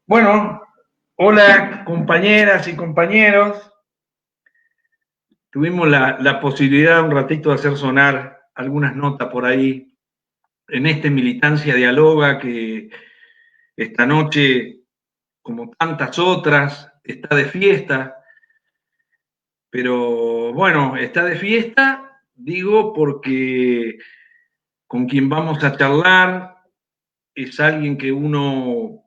Bueno, hola compañeras y compañeros. Tuvimos la posibilidad un ratito de hacer sonar algunas notas por ahí en este Militancia Dialoga que esta noche, como tantas otras, está de fiesta. Pero bueno, está de fiesta, digo, porque con quien vamos a charlar es alguien que uno,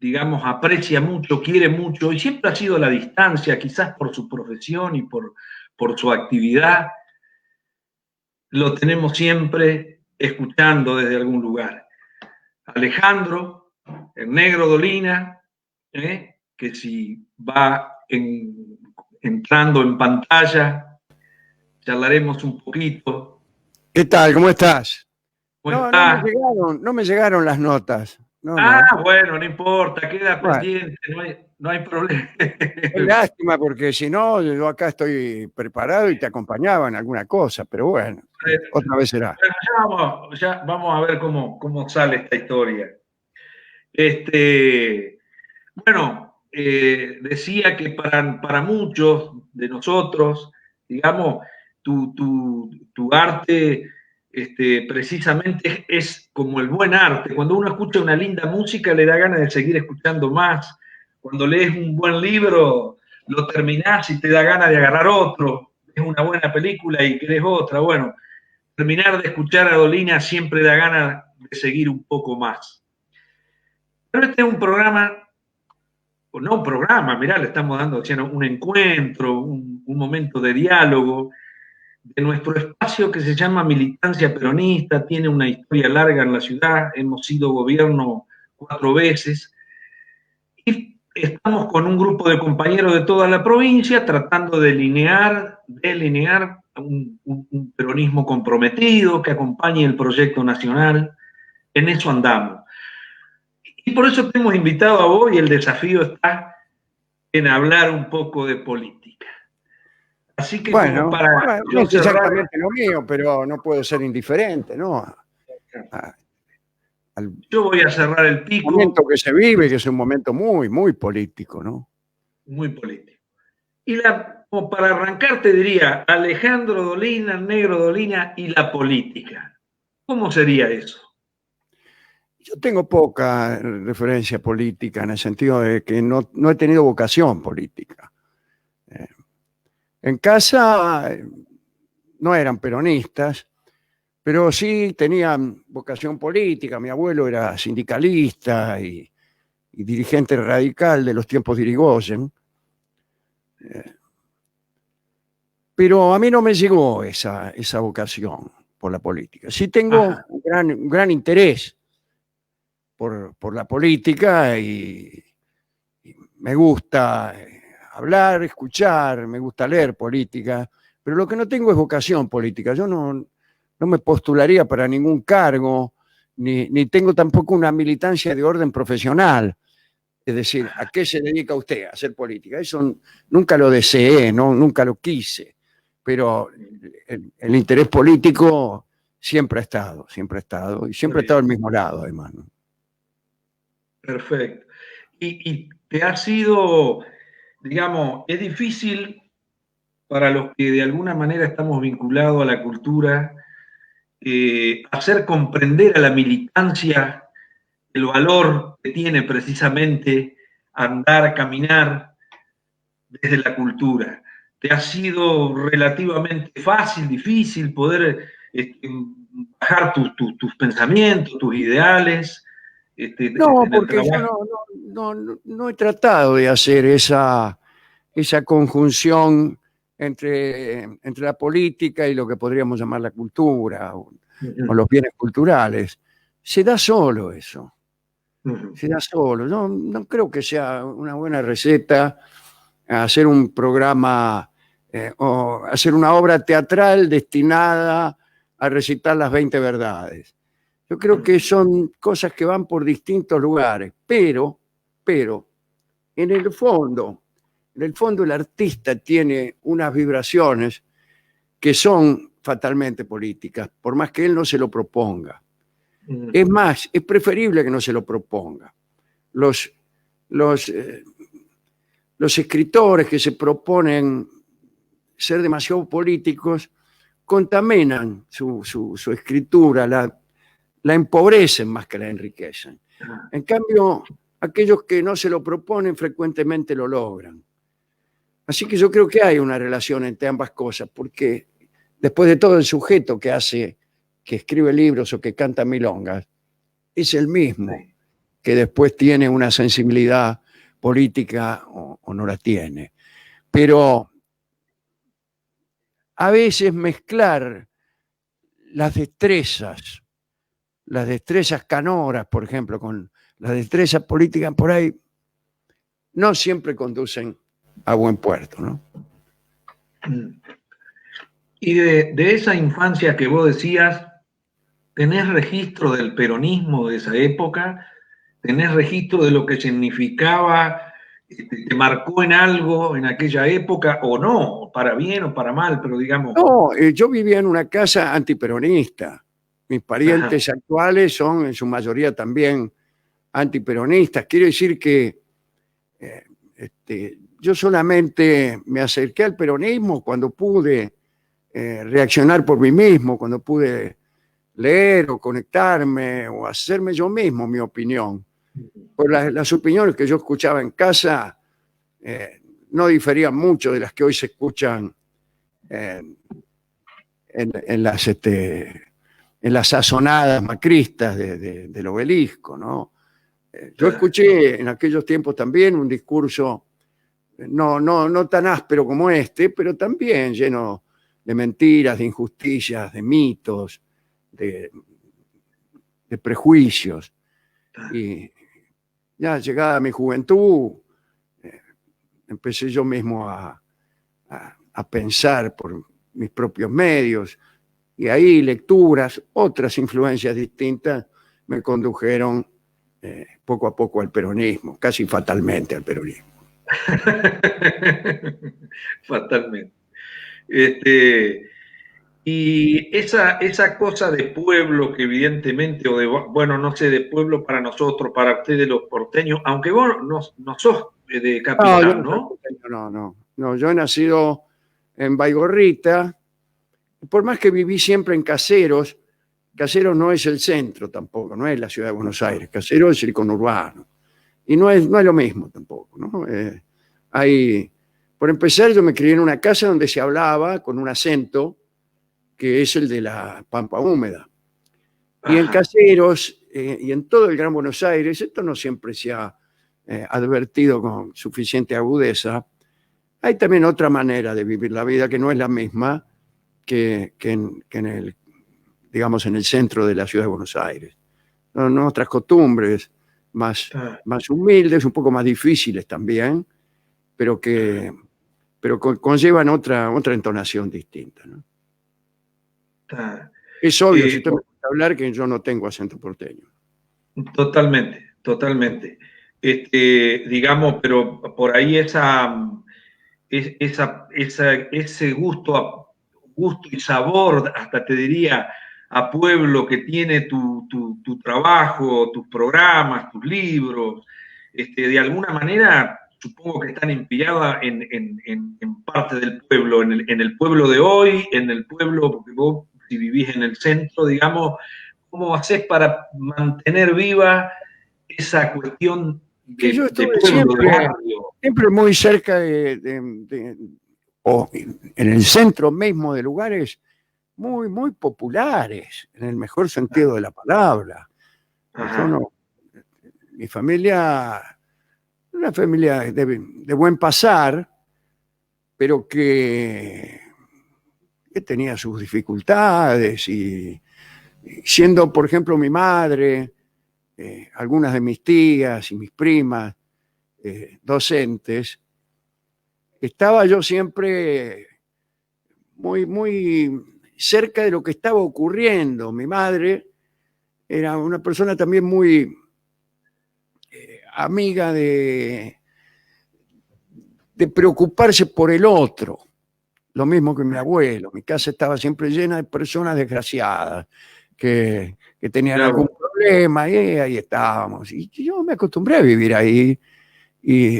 digamos, aprecia mucho, quiere mucho, y siempre ha sido a la distancia, quizás por su profesión y por su actividad, lo tenemos siempre escuchando desde algún lugar. Alejandro, el negro Dolina, que si va entrando en pantalla, charlaremos un poquito. ¿Qué tal? ¿Cómo estás? ¿Cómo No me está? llegaron, no me llegaron las notas. No, Ah, no. bueno, no importa, queda Bueno, pendiente, no hay problema. qué lástima porque si no, yo acá estoy preparado y te acompañaba en alguna cosa, pero bueno, otra vez será. Bueno, ya vamos a ver cómo sale esta historia. Este, bueno, decía que para muchos de nosotros, digamos, tu arte precisamente es como el buen arte. Cuando uno escucha una linda música, le da ganas de seguir escuchando más. Cuando lees un buen libro, lo terminás y te da ganas de agarrar otro. Es una buena película y querés otra. Bueno, terminar de escuchar a Dolina siempre da ganas de seguir un poco más. Pero este es un programa, o no un programa, mirá, le estamos dando un encuentro, un momento de diálogo de nuestro espacio que se llama Militancia Peronista, tiene una historia larga en la ciudad, hemos sido gobierno 4 veces y estamos con un grupo de compañeros de toda la provincia tratando de delinear un peronismo comprometido que acompañe el proyecto nacional. En eso andamos. Y por eso te hemos invitado a vos y el desafío está en hablar un poco de política. Así que como Bueno, para bueno, no yo es cerrar, exactamente lo mío, pero no puedo ser indiferente, ¿no? Al yo voy a cerrar el momento pico, que se vive, que es un momento muy, muy político, ¿no? muy político. Como para arrancar te diría Alejandro Dolina, Negro Dolina y la política. ¿Cómo sería eso? Yo tengo poca referencia política en el sentido de que no he tenido vocación política. Eh, En casa no eran peronistas, pero sí tenían vocación política. Mi abuelo era sindicalista y dirigente radical de los tiempos de Irigoyen, pero a mí no me llegó esa vocación por la política. Sí tengo Ajá, un gran interés por la política y me gusta hablar, escuchar, me gusta leer política, pero lo que no tengo es vocación política. Yo no me postularía para ningún cargo, ni tengo tampoco una militancia de orden profesional. Es decir, ¿a qué se dedica usted? A hacer política. Eso nunca lo deseé, no, nunca lo quise, pero el interés político siempre ha estado, y está siempre ha estado bien, al mismo lado, además, ¿no? perfecto. Y te ha sido, digamos, es difícil para los que de alguna manera estamos vinculados a la cultura, hacer comprender a la militancia el valor que tiene precisamente andar, caminar desde la cultura. ¿Te ha sido relativamente fácil, difícil poder bajar tus pensamientos, tus ideales No, en el porque yo trabajo? no he tratado de hacer esa conjunción entre la política y lo que podríamos llamar la cultura o Uh-huh, los bienes culturales. Se da solo eso, uh-huh. se da solo. No creo que sea una buena receta hacer un programa o hacer una obra teatral destinada a recitar las 20 verdades. Yo creo que son cosas que van por distintos lugares, pero en el fondo, el artista tiene unas vibraciones que son fatalmente políticas, por más que él no se lo proponga. Es más, es preferible que no se lo proponga. Los, los, eh, los escritores que se proponen ser demasiado políticos contaminan su escritura, la empobrecen más que la enriquecen. En cambio, aquellos que no se lo proponen frecuentemente lo logran. Así que yo creo que hay una relación entre ambas cosas, porque después de todo el sujeto que escribe libros o que canta milongas, es el mismo que después tiene una sensibilidad política o no la tiene. Pero a veces mezclar las destrezas canoras, por ejemplo, con las destrezas políticas por ahí, no siempre conducen a buen puerto, ¿no? Y de esa infancia que vos decías, ¿tenés registro del peronismo de esa época? ¿Tenés registro de lo que significaba? ¿Te marcó en algo en aquella época o no? Para bien o para mal, pero digamos... No, yo vivía en una casa antiperonista. Mis parientes Ajá. actuales son en su mayoría también antiperonistas. Quiere decir que yo solamente me acerqué al peronismo cuando pude reaccionar por mí mismo, cuando pude leer o conectarme o hacerme yo mismo mi opinión. Pues las opiniones que yo escuchaba en casa no diferían mucho de las que hoy se escuchan en, en las sazonadas macristas del obelisco, ¿no? Yo escuché en aquellos tiempos también un discurso no tan áspero como este, pero también lleno de mentiras, de injusticias, de mitos, de prejuicios. Y ya llegada mi juventud, empecé yo mismo a pensar por mis propios medios, y ahí lecturas, otras influencias distintas me condujeron poco a poco al peronismo, casi fatalmente al peronismo. Fatalmente. Y esa cosa de pueblo que evidentemente, o de, bueno, no sé, de pueblo para nosotros, para ustedes los porteños, aunque vos no sos de No, yo capital, no soy ¿no? porteño, no, yo he nacido en Baigorrita, por más que viví siempre en Caseros. Caseros no es el centro tampoco, no es la ciudad de Buenos Aires, Caseros es el conurbano. Y no es lo mismo tampoco, ¿no? Por empezar, yo me crié en una casa donde se hablaba con un acento que es el de la Pampa Húmeda. Y en Ajá. Caseros y en todo el Gran Buenos Aires, esto no siempre se ha advertido con suficiente agudeza, hay también otra manera de vivir la vida que no es la misma que en el, digamos, en el centro de la ciudad de Buenos Aires. No, otras costumbres más humildes, un poco más difíciles también, pero conllevan otra entonación distinta, ¿no? Es obvio, si usted me gusta hablar, que yo no tengo acento porteño. Totalmente, totalmente. Digamos, pero por ahí ese gusto y sabor, hasta te diría, a pueblo que tiene tu trabajo, tus programas, tus libros, de alguna manera supongo que están inspiradas en parte del pueblo, en el pueblo de hoy, en el pueblo, porque vos si vivís en el centro, digamos, ¿cómo haces para mantener viva esa cuestión Que yo de estuve pueblo, de barrio? siempre muy cerca o en el centro mismo de lugares muy populares, en el mejor sentido de la palabra. Yo Ajá. no, mi familia, una familia de buen pasar, pero que tenía sus dificultades y siendo, por ejemplo, mi madre, algunas de mis tías y mis primas docentes, estaba yo siempre muy cerca de lo que estaba ocurriendo. Mi madre era una persona también muy amiga de preocuparse por el otro, lo mismo que mi abuelo. Mi casa estaba siempre llena de personas desgraciadas que tenían Mirá algún vos. problemas, y ahí estábamos. Y yo me acostumbré a vivir ahí y,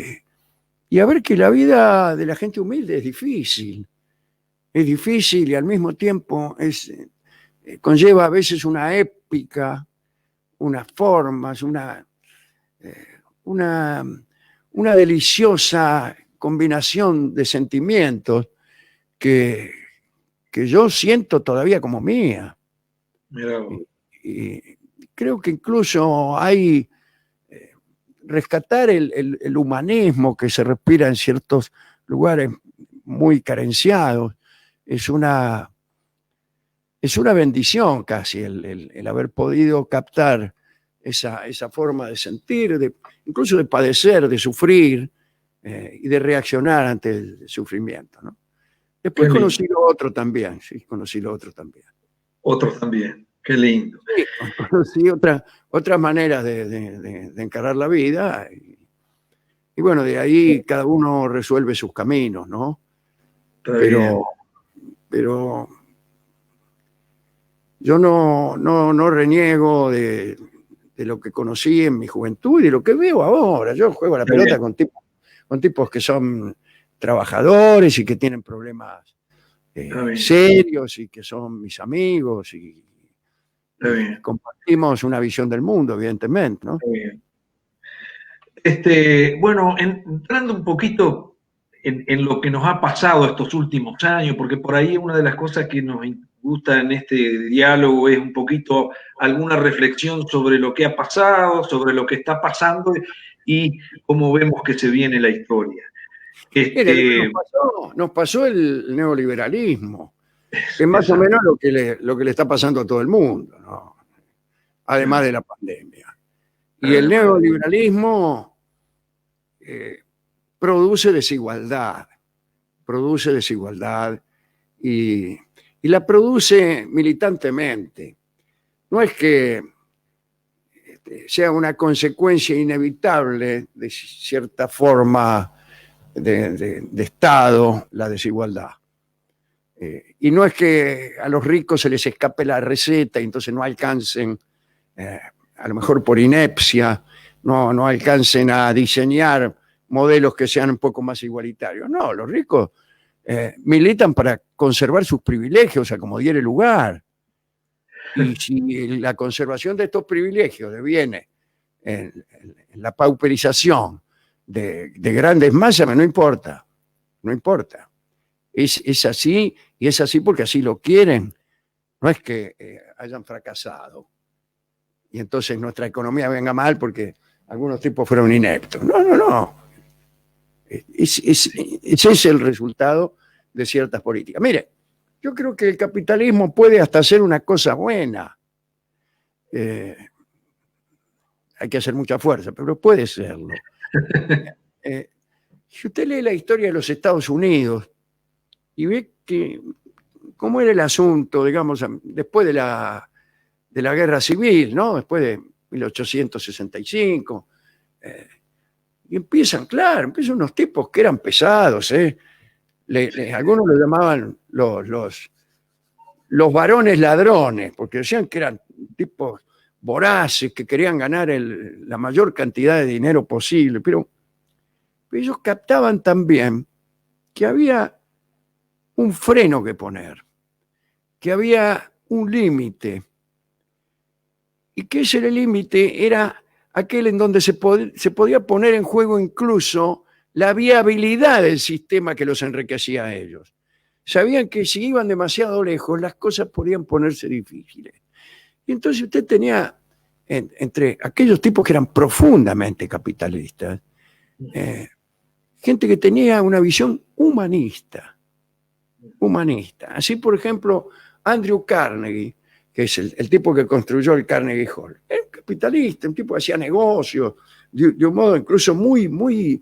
y a ver que la vida de la gente humilde es difícil. Es difícil y al mismo tiempo conlleva a veces una épica, unas formas, una, una deliciosa combinación de sentimientos que, que yo siento todavía como mía. Mirá vos. Y creo que incluso hay rescatar el humanismo que se respira en ciertos lugares muy carenciados. Es es una bendición casi el haber podido captar esa forma de sentir, incluso de padecer, de sufrir y de reaccionar ante el sufrimiento, ¿no? Qué Después lindo. conocí lo otro también, sí, conocí lo otro también. Otros también. Qué lindo. Sí, conocí otras maneras de encarar la vida y bueno, de ahí cada uno resuelve sus caminos, ¿no? Está Pero, bien. pero yo no reniego de lo que conocí en mi juventud y de lo que veo ahora. Yo juego a la Está bien. pelota con tipos que son trabajadores y que tienen problemas Está bien. serios y que son mis amigos Está y bien. compartimos una visión del mundo, evidentemente, ¿no? Está bien. Bueno, entrando un poquito en lo que nos ha pasado estos últimos años, porque por ahí una de las cosas que nos gusta en este diálogo es un poquito alguna reflexión sobre lo que ha pasado, sobre lo que está pasando y cómo vemos que se viene la historia. Mire, Este, nos pasó el neoliberalismo, que es más o menos exacto. lo que le está pasando a todo el mundo, ¿no? Además de la pandemia. Y el Además, neoliberalismo eh, produce produce desigualdad y, y la produce militantemente. No es que sea una consecuencia inevitable de cierta forma de Estado la desigualdad. Y no es que a los ricos se les escape la receta y entonces no alcancen, eh, a lo mejor por inepcia, no alcancen a diseñar modelos que sean un poco más igualitarios. No, los ricos militan para conservar sus privilegios a como diere lugar. Y si la conservación de estos privilegios deviene en la pauperización de grandes masas, no importa, no importa. Es así y es así porque así lo quieren. No es que hayan fracasado y entonces nuestra economía venga mal porque algunos tipos fueron ineptos. No, no, no. Ese es el resultado de ciertas políticas. Mire, yo creo que el capitalismo puede hasta hacer una cosa buena. Eh, hay que hacer mucha fuerza, pero puede serlo. Eh, si usted lee la historia de los Estados Unidos y ve que cómo era el asunto, digamos, después de la guerra civil, ¿no? Después de 1865, y empiezan unos tipos que eran pesados, ¿eh? Algunos lo llamaban los varones ladrones, porque decían que eran tipos voraces que querían ganar la mayor cantidad de dinero posible, pero ellos captaban también que había un freno que poner, que había un límite, y que ese límite era aquel en donde se podía poner en juego incluso la viabilidad del sistema que los enriquecía a ellos. Sabían que si iban demasiado lejos, las cosas podían ponerse difíciles. Y entonces usted tenía, entre aquellos tipos que eran profundamente capitalistas, gente que tenía una visión humanista. Así, por ejemplo, Andrew Carnegie, que es el tipo que construyó el Carnegie Hall, era un capitalista, un tipo que hacía negocios de un modo incluso muy,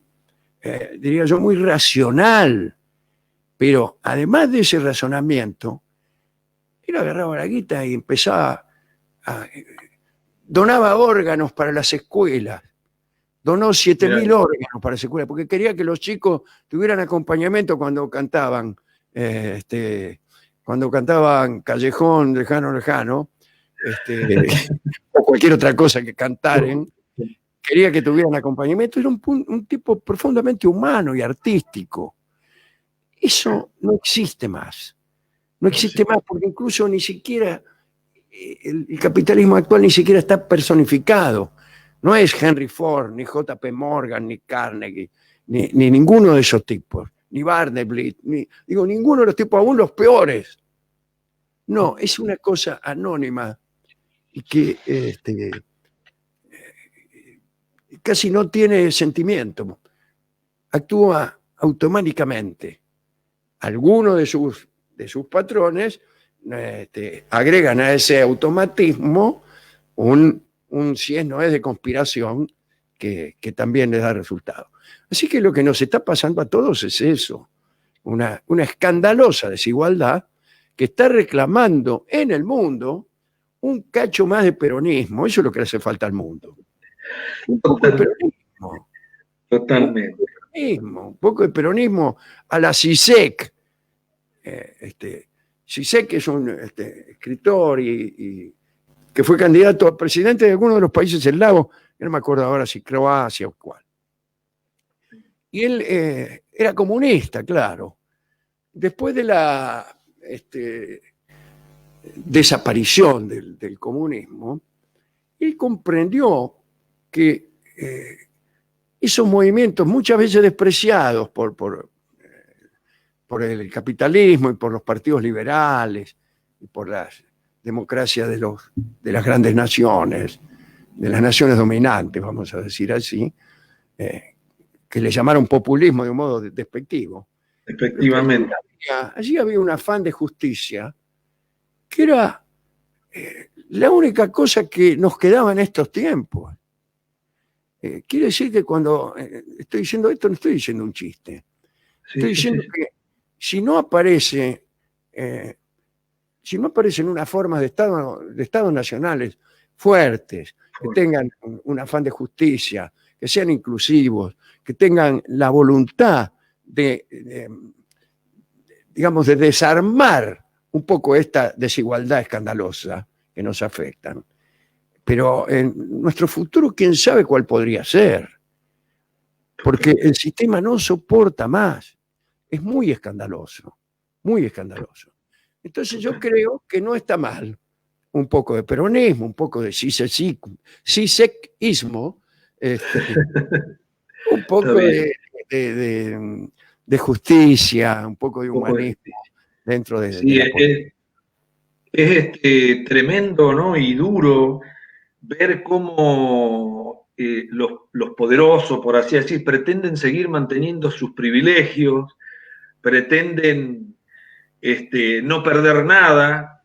diría yo, muy racional. Pero además de ese razonamiento, él agarraba la guita y empezaba donaba órganos para las escuelas. Donó 7.000 órganos para las escuelas, porque quería que los chicos tuvieran acompañamiento cuando cantaban Callejón, Lejano, Lejano, o cualquier otra cosa que cantaren, quería que tuvieran acompañamiento. Era un tipo profundamente humano y artístico. Eso no existe más. No existe más porque incluso ni siquiera el capitalismo actual ni siquiera está personificado. No es Henry Ford, ni J.P. Morgan, ni Carnegie, ni ninguno de esos tipos, ni Vanderbilt, ninguno de los tipos, aún los peores. No, es una cosa anónima y que casi no tiene sentimiento. Actúa automáticamente. Algunos de sus patrones agregan a ese automatismo un si es no es de conspiración que también les da resultado. Así que lo que nos está pasando a todos es eso, una escandalosa desigualdad que está reclamando en el mundo un cacho más de peronismo. Eso es lo que le hace falta al mundo. Un poco de peronismo. Totalmente. Un poco de peronismo a la Zizek. Zizek es un escritor y que fue candidato a presidente de alguno de los países eslavos, no me acuerdo ahora si Croacia o cuál. Y él era comunista, claro. Después de la desaparición del comunismo, él comprendió que esos movimientos, muchas veces despreciados por el capitalismo y por los partidos liberales y por las democracias de las grandes naciones, de las naciones dominantes, vamos a decir así, que le llamaron populismo de un modo despectivo. Efectivamente. Allí había un afán de justicia que era la única cosa que nos quedaba en estos tiempos. Quiere decir que cuando estoy diciendo esto, no estoy diciendo un chiste. Estoy diciendo que si no aparecen unas formas de estados nacionales fuertes, que tengan un afán de justicia, que sean inclusivos, que tengan la voluntad digamos, de desarmar un poco esta desigualdad escandalosa que nos afectan. Pero en nuestro futuro, quién sabe cuál podría ser. Porque el sistema no soporta más. Es muy escandaloso, muy escandaloso. Entonces yo creo que no está mal un poco de peronismo, un poco de cisequismo, un poco de justicia, un poco de humanismo dentro de la política. Es tremendo, ¿no? Y duro ver cómo los poderosos, por así decir, pretenden seguir manteniendo sus privilegios, pretenden no perder nada,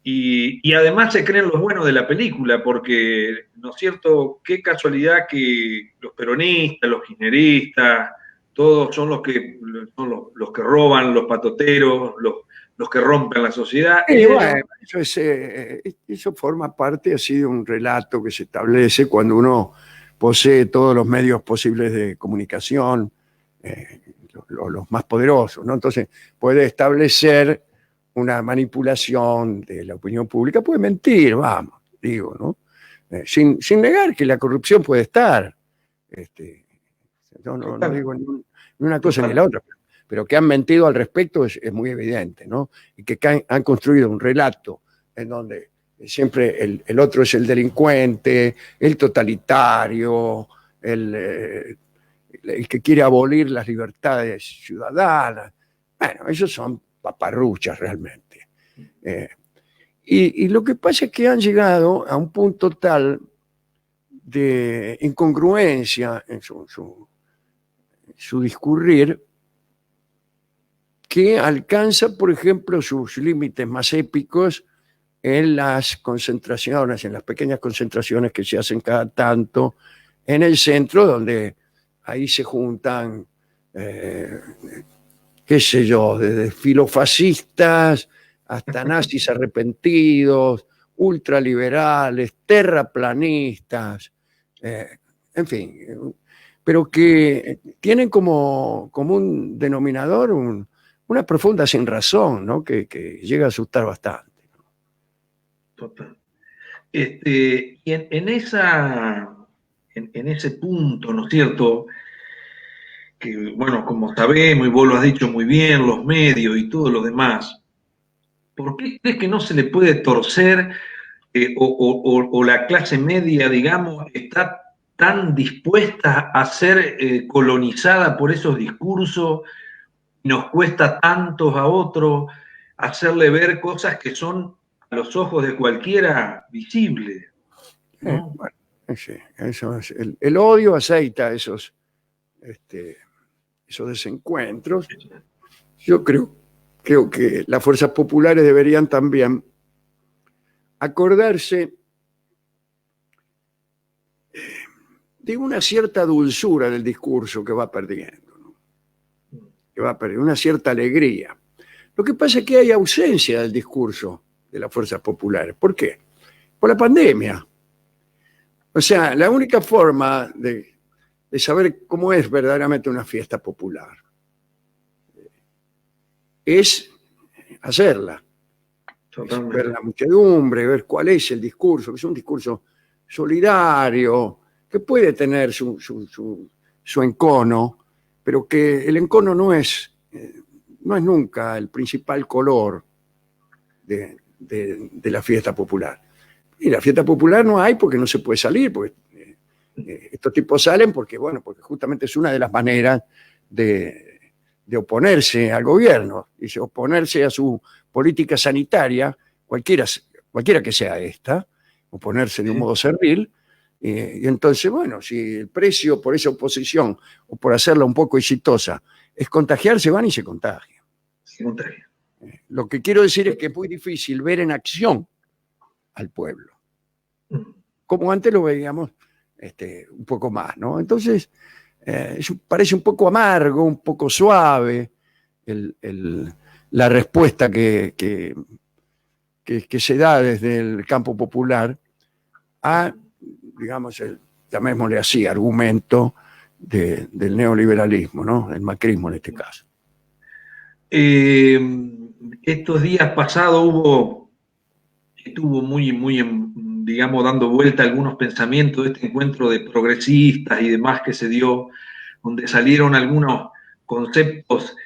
y además se creen los buenos de la película, porque, ¿no es cierto?, qué casualidad que los peronistas, los kirchneristas, todos son los que roban, los patoteros, los que rompen la sociedad. Bueno, eso forma parte así de un relato que se establece cuando uno posee todos los medios posibles de comunicación, los más poderosos, ¿no? Entonces puede establecer una manipulación de la opinión pública, puede mentir, vamos, digo, ¿no? Sin negar que la corrupción puede estar. No digo ni una cosa ni la otra, pero que han mentido al respecto es muy evidente, ¿no? Y que han construido un relato en donde siempre el otro es el delincuente, el totalitario, el que quiere abolir las libertades ciudadanas. Bueno, esos son paparruchas realmente. Y lo que pasa es que han llegado a un punto tal de incongruencia en su discurrir que alcanza, por ejemplo, sus límites más épicos en las concentraciones, en las pequeñas concentraciones que se hacen cada tanto en el centro, donde ahí se juntan qué sé yo, desde filofascistas hasta nazis arrepentidos, ultraliberales, terraplanistas, en fin, pero que tienen como un denominador una profunda sinrazón, ¿no? que llega a asustar bastante. Total. Y en ese punto, ¿no es cierto? Que, bueno, como sabemos, y vos lo has dicho muy bien, los medios y todo lo demás, ¿por qué crees que no se le puede torcer o la clase media, digamos, está tan dispuesta a ser colonizada por esos discursos y nos cuesta tantos a otros hacerle ver cosas que son a los ojos de cualquiera visibles, ¿no? Bueno, sí, eso es, el odio aceita esos desencuentros. Yo creo que las fuerzas populares deberían también acordarse de una cierta dulzura del discurso que va perdiendo, ¿no? Que va perdiendo, una cierta alegría. Lo que pasa es que hay ausencia del discurso de las fuerzas populares. ¿Por qué? Por la pandemia. O sea, la única forma de saber cómo es verdaderamente una fiesta popular es hacerla, es ver la muchedumbre, ver cuál es el discurso, que es un discurso solidario, que puede tener su encono, pero que el encono no es nunca el principal color de la fiesta popular. Y la fiesta popular no hay porque no se puede salir, porque estos tipos salen porque justamente es una de las maneras de oponerse al gobierno, y oponerse a su política sanitaria, cualquiera que sea esta, oponerse de un modo servil. Y entonces, bueno, si el precio por esa oposición o por hacerla un poco exitosa es contagiarse, van y se contagian. Se contagia. Lo que quiero decir es que es muy difícil ver en acción al pueblo, como antes lo veíamos un poco más, ¿no? Entonces, parece un poco amargo, un poco suave la respuesta que se da desde el campo popular a, digamos, llamémosle así, argumento del neoliberalismo, ¿no? El macrismo en este caso. Estos días pasados estuvo muy, digamos, dando vuelta algunos pensamientos de este encuentro de progresistas y demás que se dio, donde salieron algunos conceptos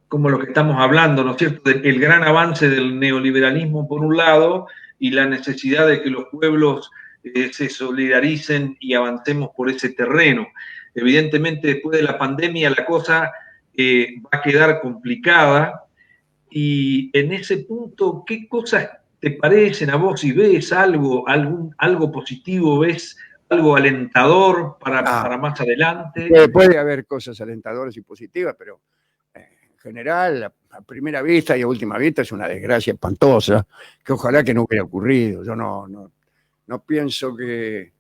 como lo que estamos hablando, ¿no es cierto?, del gran avance del neoliberalismo por un lado y la necesidad de que los pueblos se solidaricen y avancemos por ese terreno. Evidentemente, después de la pandemia la cosa va a quedar complicada y en ese punto, ¿qué cosas te parecen a vos? Si ves algo positivo, ves algo alentador para más adelante. Puede haber cosas alentadoras y positivas, pero en general, a primera vista y a última vista, es una desgracia espantosa, que ojalá que no hubiera ocurrido. Yo no pienso que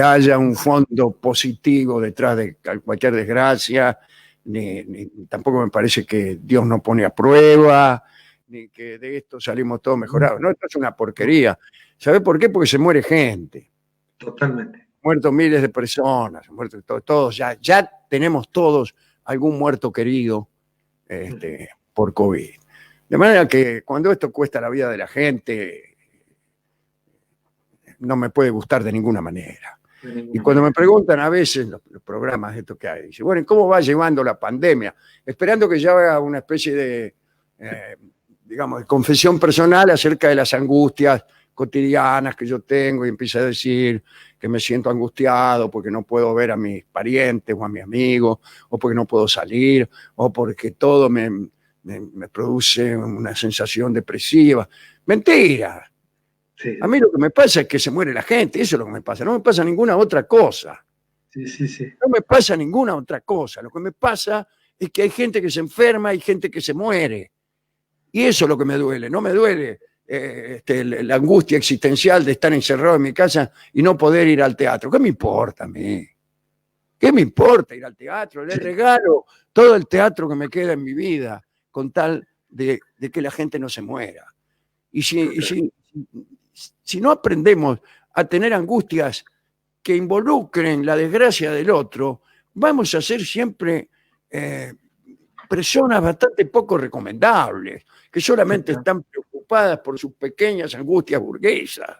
haya un fondo positivo detrás de cualquier desgracia, ni tampoco me parece que Dios nos pone a prueba, ni que de esto salimos todos mejorados. No, esto es una porquería. ¿Sabe por qué? Porque se muere gente. Totalmente. Muertos miles de personas, muertos todos, ya tenemos todos algún muerto querido por COVID. De manera que cuando esto cuesta la vida de la gente, no me puede gustar de ninguna manera. Y cuando me preguntan a veces los programas estos que hay, dicen, bueno, ¿y cómo va llevando la pandemia? Esperando que ya haga una especie de, digamos, de confesión personal acerca de las angustias cotidianas que yo tengo, y empiece a decir que me siento angustiado porque no puedo ver a mis parientes o a mis amigos, o porque no puedo salir, o porque todo me produce una sensación depresiva. Mentira. Sí. A mí lo que me pasa es que se muere la gente, eso es lo que me pasa, no me pasa ninguna otra cosa. Sí. No me pasa ninguna otra cosa, lo que me pasa es que hay gente que se enferma y gente que se muere. Y eso es lo que me duele, no me duele la angustia existencial de estar encerrado en mi casa y no poder ir al teatro. ¿Qué me importa a mí? ¿Qué me importa ir al teatro? Le regalo todo el teatro que me queda en mi vida con tal de que la gente no se muera. Y si no aprendemos a tener angustias que involucren la desgracia del otro, vamos a ser siempre personas bastante poco recomendables, que solamente están preocupadas preocupadas por sus pequeñas angustias burguesas.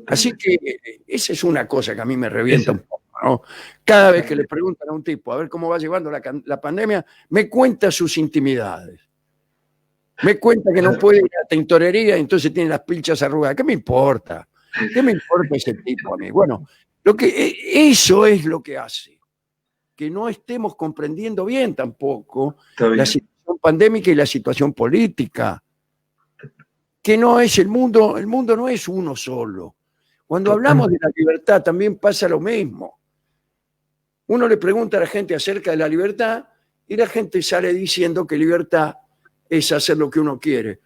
Así que esa es una cosa que a mí me revienta un poco, ¿no? Cada vez que le preguntan a un tipo a ver cómo va llevando la pandemia, me cuenta sus intimidades. Me cuenta que no puede ir a la tintorería y entonces tiene las pilchas arrugadas. ¿Qué me importa? ¿Qué me importa ese tipo a mí? Bueno, eso es lo que hace que no estemos comprendiendo bien tampoco la situación pandémica y la situación política. Que no es el mundo no es uno solo. Cuando hablamos de la libertad también pasa lo mismo. Uno le pregunta a la gente acerca de la libertad y la gente sale diciendo que libertad es hacer lo que uno quiere.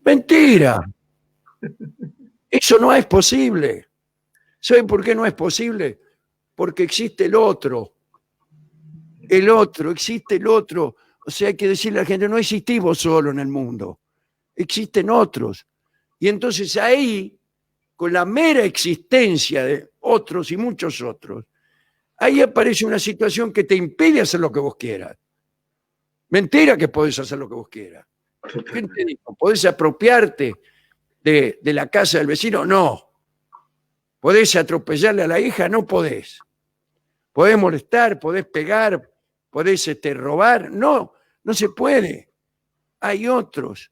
¡Mentira! Eso no es posible. ¿Saben por qué no es posible? Porque existe el otro. El otro, existe el otro. O sea, hay que decirle a la gente, no existís vos solo en el mundo. Existen otros. Y entonces ahí, con la mera existencia de otros y muchos otros, ahí aparece una situación que te impide hacer lo que vos quieras. Mentira que podés hacer lo que vos quieras. ¿Quién te dijo? ¿Podés apropiarte de la casa del vecino? No. ¿Podés atropellarle a la hija? No podés. ¿Podés molestar? ¿Podés pegar? ¿Podés robar? No, no se puede. Hay otros.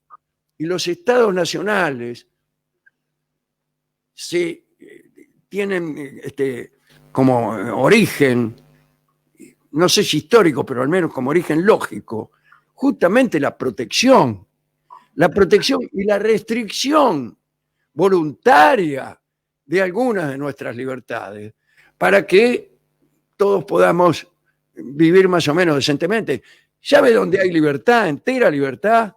Y los estados nacionales tienen como origen, no sé si histórico, pero al menos como origen lógico, justamente la protección y la restricción voluntaria de algunas de nuestras libertades para que todos podamos vivir más o menos decentemente. ¿Sabe dónde hay libertad, entera libertad?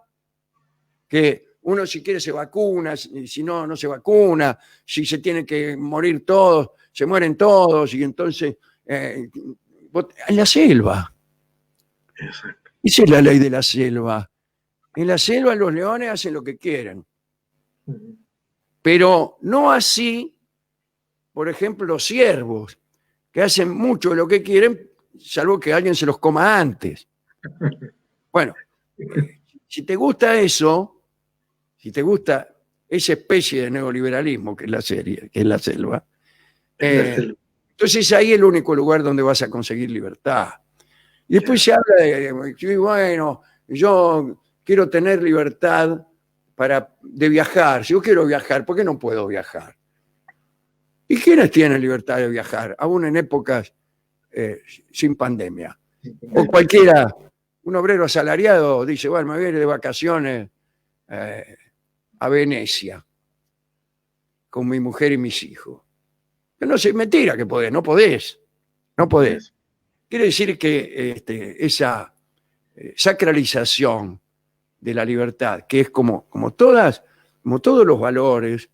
Que uno si quiere se vacuna, si no, no se vacuna, si se tienen que morir todos, se mueren todos, y entonces en la selva. Exacto. Esa es la ley de la selva. En la selva los leones hacen lo que quieren. Pero no así, por ejemplo, los ciervos, que hacen mucho de lo que quieren, salvo que alguien se los coma antes. Bueno, si te gusta eso, si te gusta esa especie de neoliberalismo que es la serie, que es la selva, entonces ahí es el único lugar donde vas a conseguir libertad. Y después se habla de, bueno, yo quiero tener libertad de viajar. Si yo quiero viajar, ¿por qué no puedo viajar? ¿Y quiénes tienen libertad de viajar? Aún en épocas sin pandemia. O cualquiera, un obrero asalariado dice, bueno, me voy a ir de vacaciones a Venecia con mi mujer y mis hijos. Que no sé, mentira que podés, no podés. No podés. Quiere decir que esa sacralización de la libertad, que es como todos los valores,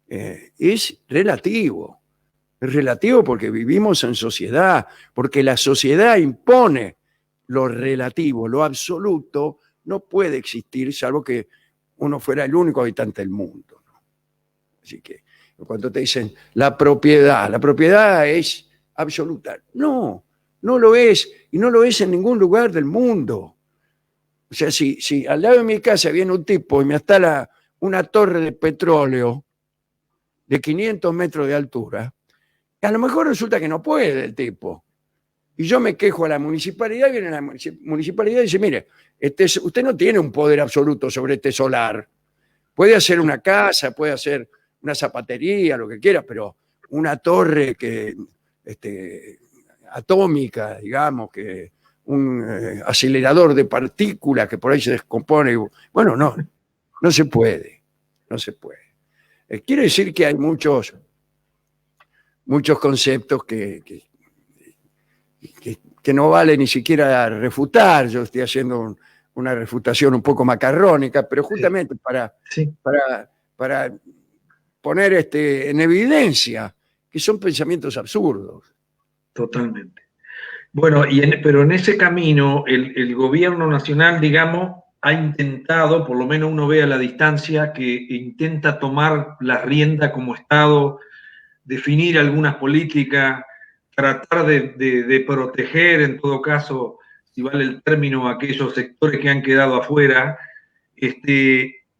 es relativo. Es relativo porque vivimos en sociedad, porque la sociedad impone lo relativo, lo absoluto no puede existir salvo que uno fuera el único habitante del mundo, ¿no? Así que cuando te dicen la propiedad es absoluta. No, no lo es, y no lo es en ningún lugar del mundo. O sea, si al lado de mi casa viene un tipo y me instala una torre de petróleo de 500 metros de altura, a lo mejor resulta que no puede el tipo. Y yo me quejo a la municipalidad, viene la municipalidad y dice, mire, usted no tiene un poder absoluto sobre este solar. Puede hacer una casa, puede hacer una zapatería, lo que quiera, pero una torre atómica, digamos, que un acelerador de partículas que por ahí se descompone. Bueno, no se puede. No se puede. Quiere decir que hay muchos conceptos que no vale ni siquiera refutar. Yo estoy haciendo una refutación un poco macarrónica, pero justamente para poner en evidencia que son pensamientos absurdos. Totalmente. Bueno, pero en ese camino el gobierno nacional, digamos, ha intentado, por lo menos uno ve a la distancia, que intenta tomar la rienda como Estado, definir algunas políticas, tratar de proteger, en todo caso, si vale el término, a aquellos sectores que han quedado afuera.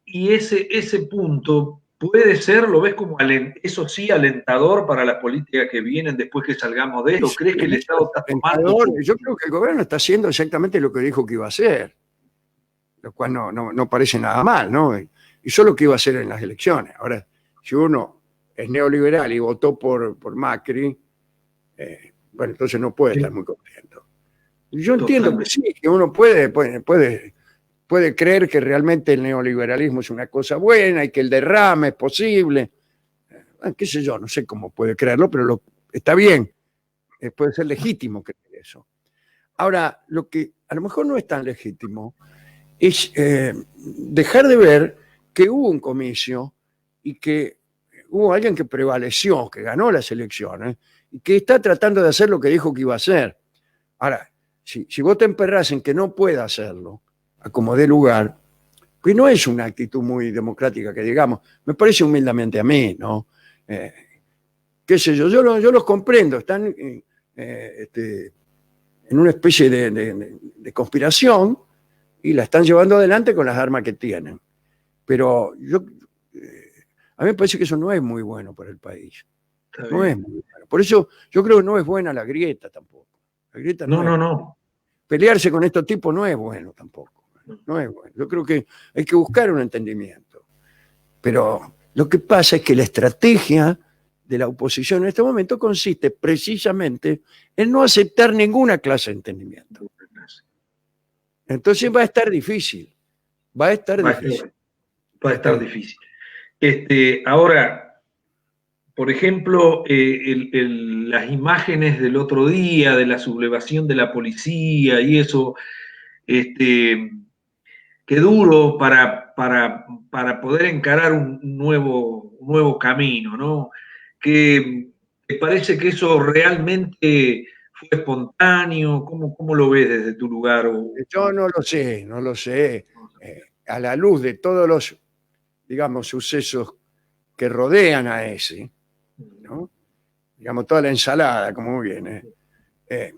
Y ese punto puede ser, ¿lo ves como eso sí alentador para las políticas que vienen después que salgamos de esto? ¿Crees que el Estado está tomando Yo creo que el gobierno está haciendo exactamente lo que dijo que iba a hacer, lo cual no parece nada mal, ¿no? Y solo que iba a hacer en las elecciones. Ahora, si uno es neoliberal y votó por Macri, bueno, entonces no puede estar muy contento. Yo entiendo que sí, que uno puede creer que realmente el neoliberalismo es una cosa buena y que el derrame es posible. Qué sé yo, no sé cómo puede creerlo, pero está bien. Puede ser legítimo creer eso. Ahora, lo que a lo mejor no es tan legítimo es dejar de ver que hubo un comicio y que hubo alguien que prevaleció, que ganó las elecciones y que está tratando de hacer lo que dijo que iba a hacer. Ahora, si vos te emperrás en que no pueda hacerlo, a como dé lugar, pues no es una actitud muy democrática que digamos, me parece humildemente a mí, ¿no? Qué sé yo los comprendo, están en una especie de conspiración y la están llevando adelante con las armas que tienen. Pero a mí me parece que eso no es muy bueno para el país. No es muy bueno. Por eso yo creo que no es buena la grieta tampoco. La grieta no. Pelearse con estos tipos no es bueno tampoco. No es bueno. Yo creo que hay que buscar un entendimiento. Pero lo que pasa es que la estrategia de la oposición en este momento consiste precisamente en no aceptar ninguna clase de entendimiento. Entonces va a estar difícil. Va a estar difícil. Ahora, por ejemplo, las imágenes del otro día de la sublevación de la policía y eso, qué duro para poder encarar un nuevo camino, ¿no? Que parece que eso realmente fue espontáneo. ¿Cómo lo ves desde tu lugar? Yo no lo sé. A la luz de todos los, digamos, sucesos que rodean a ese, ¿no? Digamos, toda la ensalada, como viene.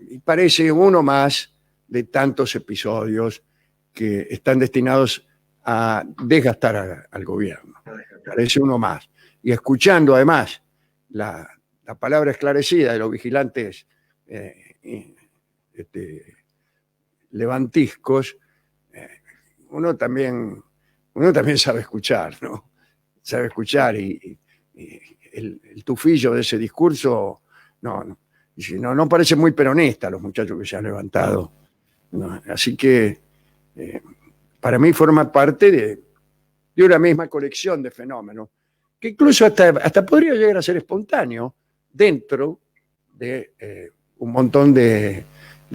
Y parece uno más de tantos episodios que están destinados a desgastar al gobierno. Parece uno más. Y escuchando además la palabra esclarecida de los vigilantes levantiscos, uno también sabe escuchar, ¿no? Sabe escuchar y el tufillo de ese discurso no parece muy peronista los muchachos que se han levantado. ¿No? Así que para mí forma parte de una misma colección de fenómenos que incluso hasta podría llegar a ser espontáneo dentro de un montón de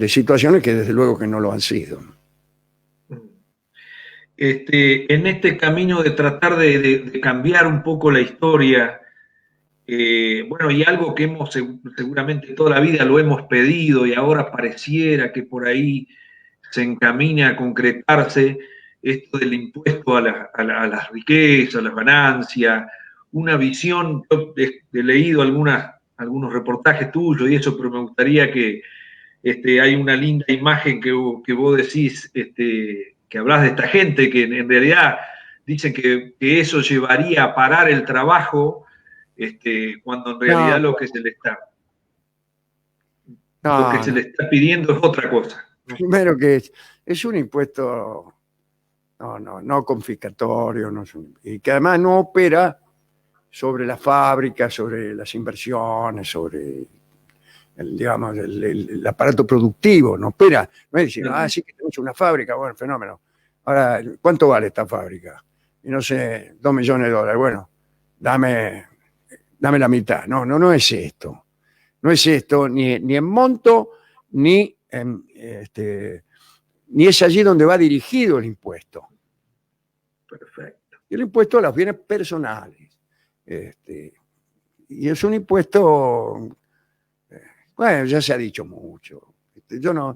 situaciones que desde luego que no lo han sido. En este camino de tratar de cambiar un poco la historia, bueno, y algo que seguramente toda la vida lo hemos pedido y ahora pareciera que por ahí se encamina a concretarse, esto del impuesto a las riquezas, a las ganancias, una visión. Yo he leído algunos reportajes tuyos y eso, pero me gustaría que hay una linda imagen que vos decís, que hablas de esta gente que en realidad dicen que eso llevaría a parar el trabajo, cuando en realidad lo que se le está pidiendo es otra cosa. Primero que es un impuesto no confiscatorio, y que además no opera sobre las fábricas, sobre las inversiones, sobre el aparato productivo, no opera, no es decir, sí que tenemos una fábrica, bueno, fenómeno. Ahora, ¿cuánto vale esta fábrica? Y no sé, $2 millones. Bueno, dame la mitad. No es esto. No es esto, ni en monto, ni es allí donde va dirigido el impuesto. Perfecto. Y el impuesto a los bienes personales. Y es un impuesto, bueno, ya se ha dicho mucho. Yo no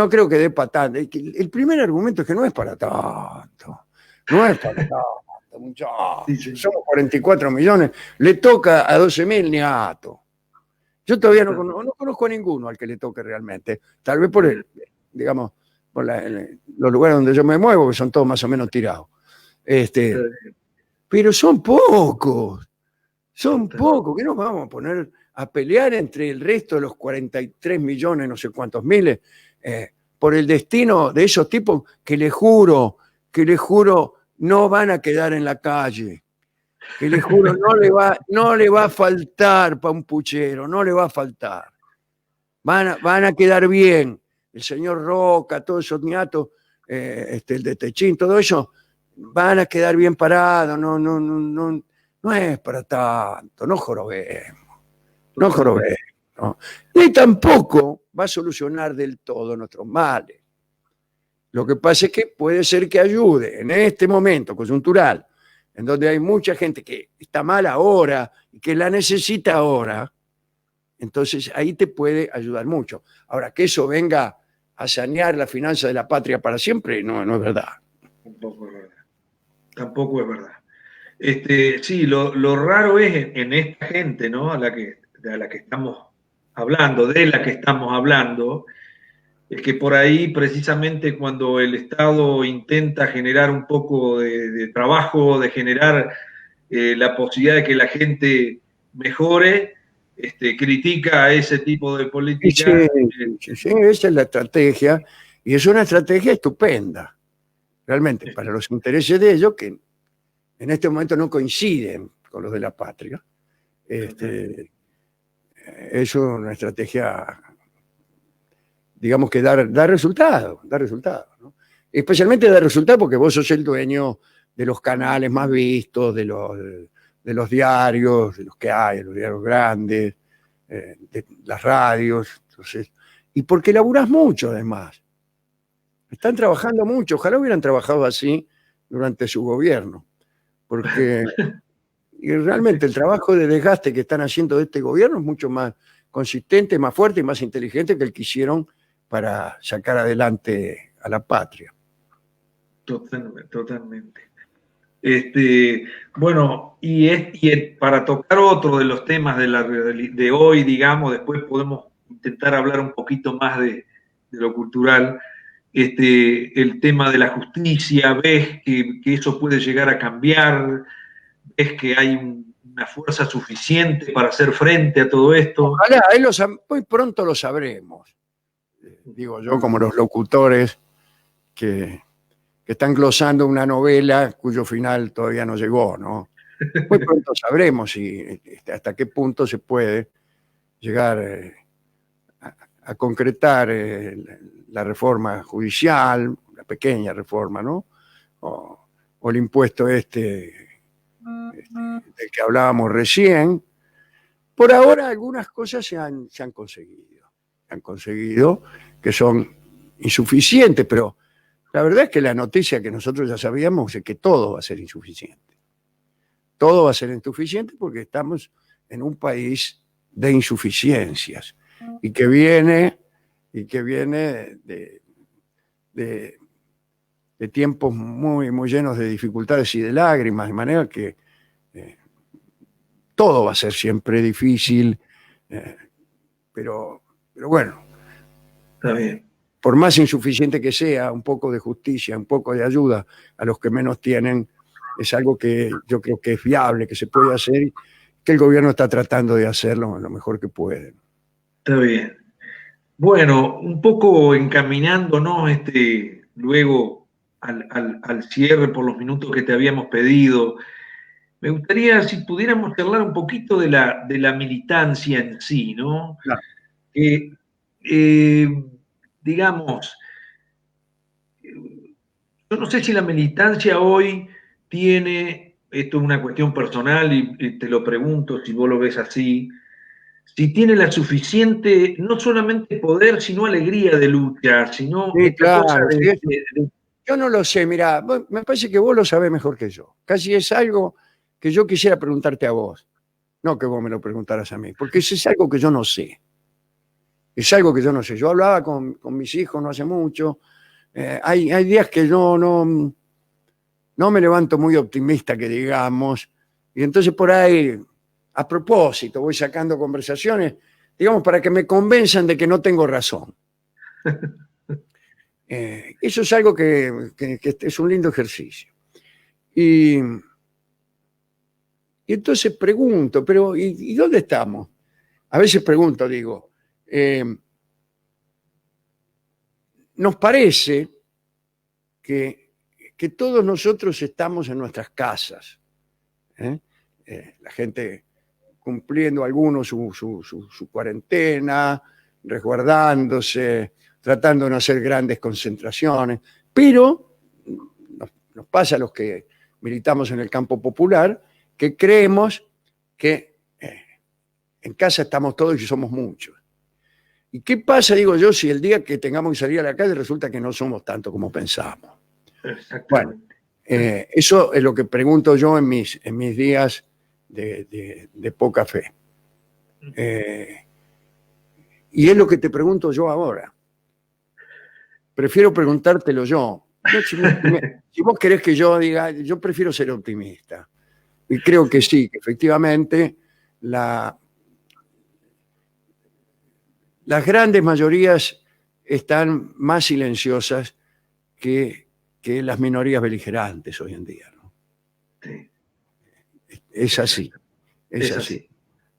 creo que dé para tanto. El primer argumento es que no es para tanto. No es para tanto, muchachos. Sí. Somos 44 millones. Le toca a 12.000 niato. Yo todavía no conozco a ninguno al que le toque realmente. Tal vez por los lugares donde yo me muevo, que son todos más o menos tirados. Este, pero son pocos, que nos vamos a poner a pelear entre el resto de los 43 millones, no sé cuántos miles, por el destino de esos tipos que les juro, no van a quedar en la calle. Que les juro, no le va a faltar para un puchero, no le va a faltar. Van a quedar bien. El señor Roca, todos esos niatos, el de Techín, todo eso, van a quedar bien parados. No es para tanto, no jorobemos. No jorobemos. ¿No? Ni tampoco va a solucionar del todo nuestros males. Lo que pasa es que puede ser que ayude en este momento coyuntural, en donde hay mucha gente que está mal ahora y que la necesita ahora, entonces ahí te puede ayudar mucho. Ahora, que eso venga a sanear la finanza de la patria para siempre, no es verdad. Tampoco es verdad. Tampoco es verdad. Sí, lo raro es en esta gente, ¿no? De la que estamos hablando, es que por ahí precisamente cuando el Estado intenta generar un poco de trabajo, de generar la posibilidad de que la gente mejore, critica a ese tipo de política. Sí, esa es la estrategia, y es una estrategia estupenda, realmente, para los intereses de ellos, que en este momento no coinciden con los de la patria. Es una estrategia, digamos, que da resultados, ¿no? Especialmente da resultados porque vos sos el dueño de los canales más vistos, de los diarios, de los que hay, de los diarios grandes, de las radios, entonces, y porque laburás mucho además. Están trabajando mucho, ojalá hubieran trabajado así durante su gobierno, porque y realmente el trabajo de desgaste que están haciendo de este gobierno es mucho más consistente, más fuerte y más inteligente que el que hicieron para sacar adelante a la patria. Totalmente. Bueno, para tocar otro de los temas de hoy, digamos, después podemos intentar hablar un poquito más de lo cultural. El tema de la justicia, ves que eso puede llegar a cambiar, ves que hay una fuerza suficiente para hacer frente a todo esto. Ojalá, muy pronto lo sabremos. Digo yo, como los locutores que están glosando una novela cuyo final todavía no llegó, ¿no? Muy pronto sabremos hasta qué punto se puede llegar a concretar la reforma judicial, la pequeña reforma, ¿no? O el impuesto del que hablábamos recién. Por ahora algunas cosas se han conseguido, que son insuficientes, pero la verdad es que la noticia que nosotros ya sabíamos es que todo va a ser insuficiente. Todo va a ser insuficiente porque estamos en un país de insuficiencias y que viene de tiempos muy, muy llenos de dificultades y de lágrimas, de manera que todo va a ser siempre difícil, pero bueno. Está bien. Por más insuficiente que sea, un poco de justicia, un poco de ayuda a los que menos tienen, es algo que yo creo que es viable, que se puede hacer y que el gobierno está tratando de hacerlo lo mejor que puede. Está bien. Bueno, un poco encaminándonos luego al cierre por los minutos que te habíamos pedido, me gustaría si pudiéramos charlar un poquito de la militancia en sí, ¿no? Claro. Digamos, yo no sé si la militancia hoy tiene, esto es una cuestión personal y te lo pregunto si vos lo ves así, si tiene la suficiente, no solamente poder, sino alegría de lucha, sino Sí, esta cosa claro. Yo no lo sé, mira, me parece que vos lo sabés mejor que yo. Casi es algo que yo quisiera preguntarte a vos, no que vos me lo preguntaras a mí, porque eso es algo que yo no sé. Es algo que yo no sé. Yo hablaba con mis hijos no hace mucho. Hay días que yo no me levanto muy optimista, que digamos, y entonces por ahí, a propósito, voy sacando conversaciones, digamos, para que me convenzan de que no tengo razón. Eso es algo que es un lindo ejercicio. Y, y entonces pregunto, pero ¿y dónde estamos? A veces pregunto, digo, nos parece que todos nosotros estamos en nuestras casas, ¿eh? La gente cumpliendo algunos su cuarentena, resguardándose, tratando de no hacer grandes concentraciones, pero nos pasa a los que militamos en el campo popular que creemos que en casa estamos todos y somos muchos. ¿Y qué pasa, digo yo, si el día que tengamos que salir a la calle resulta que no somos tanto como pensamos? Bueno, eso es lo que pregunto yo en mis días de poca fe. Y es lo que te pregunto yo ahora. Prefiero preguntártelo yo. Si vos querés que yo diga, yo prefiero ser optimista. Y creo que sí, que efectivamente las grandes mayorías están más silenciosas que las minorías beligerantes hoy en día, ¿no? Sí. Es así, es así.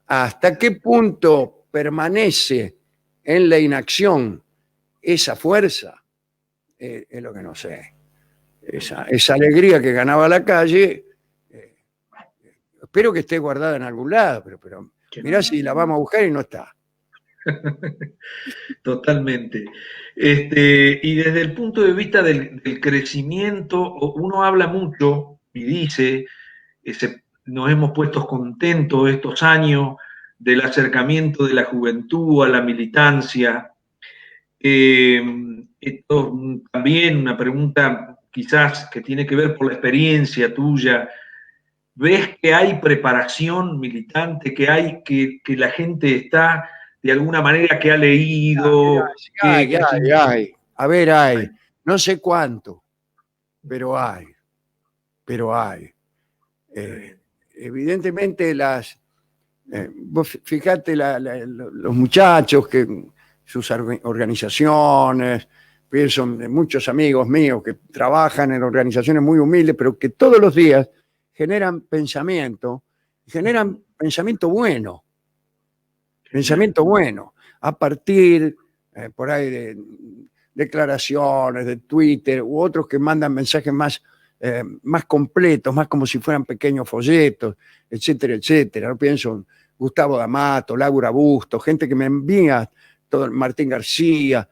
¿Hasta qué punto permanece en la inacción esa fuerza? Es lo que no sé. Esa alegría que ganaba la calle, espero que esté guardada en algún lado, pero mirá si la vamos a buscar y no está. Totalmente. Y desde el punto de vista del crecimiento, uno habla mucho y dice, nos hemos puesto contentos estos años del acercamiento de la juventud a la militancia. Esto también una pregunta quizás que tiene que ver por la experiencia tuya. ¿Ves que hay preparación militante, que la gente está de alguna manera que ha leído? Hay. A ver, hay. No sé cuánto, pero hay. Pero hay. Evidentemente vos fíjate los muchachos que sus organizaciones, pienso en muchos amigos míos que trabajan en organizaciones muy humildes, pero que todos los días generan pensamiento bueno, a partir por ahí de declaraciones de Twitter u otros que mandan mensajes más completos, más como si fueran pequeños folletos, etcétera, etcétera. No pienso en Gustavo D'Amato, Laura Busto, gente que me envía, todo, Martín García,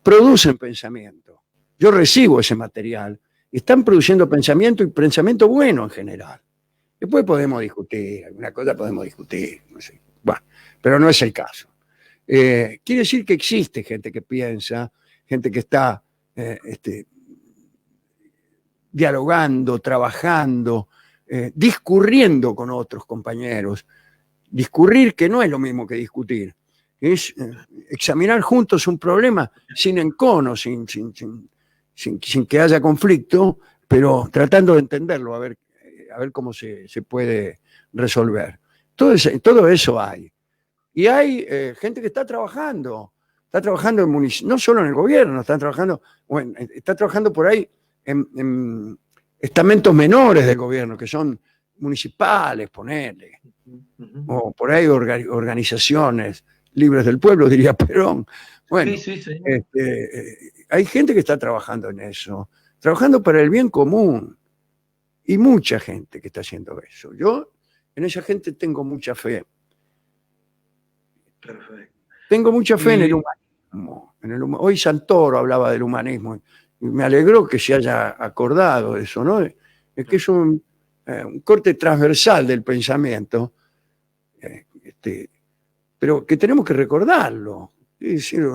producen pensamiento. Yo recibo ese material. Están produciendo pensamiento y pensamiento bueno en general. Después podemos discutir, alguna cosa podemos discutir, no sé. Bueno, pero no es el caso. Quiere decir que existe gente que piensa, gente que está dialogando, trabajando, discurriendo con otros compañeros. Discurrir, que no es lo mismo que discutir, es examinar juntos un problema sin encono, sin que haya conflicto, pero tratando de entenderlo, a ver cómo se puede resolver. Todo eso hay. Y hay gente que está trabajando no solo en el gobierno, está trabajando por ahí en estamentos menores del gobierno, que son municipales, ponele, o por ahí organizaciones libres del pueblo, diría Perón. Bueno, sí. hay gente que está trabajando en eso, trabajando para el bien común, y mucha gente que está haciendo eso. Yo en esa gente tengo mucha fe. Perfecto. Tengo mucha fe en el humanismo. Hoy Santoro hablaba del humanismo y me alegró que se haya acordado de eso, ¿no? Es que es un corte transversal del pensamiento, pero que tenemos que recordarlo. Es decir,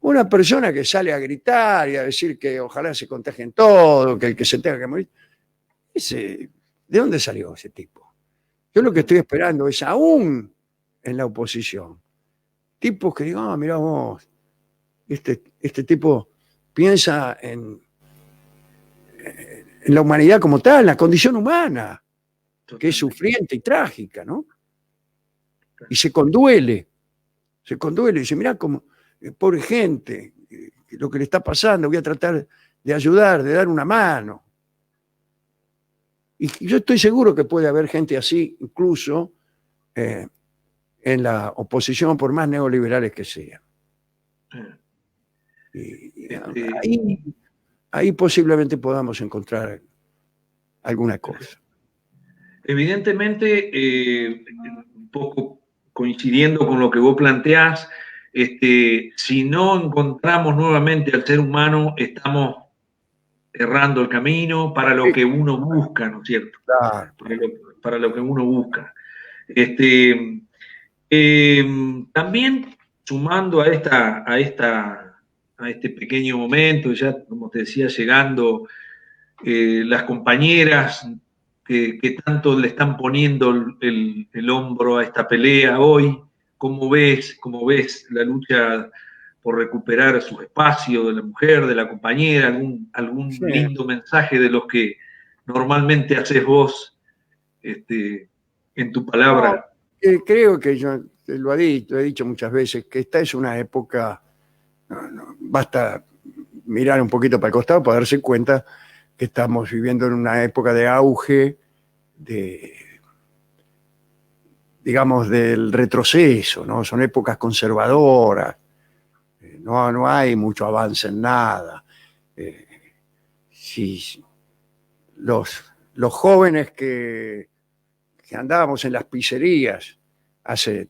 una persona que sale a gritar y a decir que ojalá se contagien todos, que el que se tenga que morir, ¿de dónde salió ese tipo? Yo lo que estoy esperando es aún en la oposición, tipos que digan, mirá vos, este tipo piensa en la humanidad como tal, la condición humana, que es sufriente y trágica, ¿no? Y se conduele, dice, mirá como, pobre gente, lo que le está pasando, voy a tratar de ayudar, de dar una mano. Y yo estoy seguro que puede haber gente así, incluso en la oposición, por más neoliberales que sean. Y Este, ahí posiblemente podamos encontrar alguna cosa. Evidentemente, un poco coincidiendo con lo que vos planteás, si no encontramos nuevamente al ser humano, estamos errando el camino para lo Sí, que uno busca, ¿no es cierto? claro. Para lo que uno busca. También sumando a este pequeño momento, ya como te decía, llegando las compañeras que tanto le están poniendo el hombro a esta pelea hoy, cómo ves la lucha por recuperar su espacio de la mujer, de la compañera, algún Sí. lindo mensaje de los que normalmente haces vos en tu No, palabra? creo que yo he dicho muchas veces, que esta es una época, basta mirar un poquito para el costado para darse cuenta que estamos viviendo en una época de auge de, digamos, del retroceso, ¿no? Son épocas conservadoras, no hay mucho avance en nada. Eh, si los jóvenes que andábamos en las pizzerías hace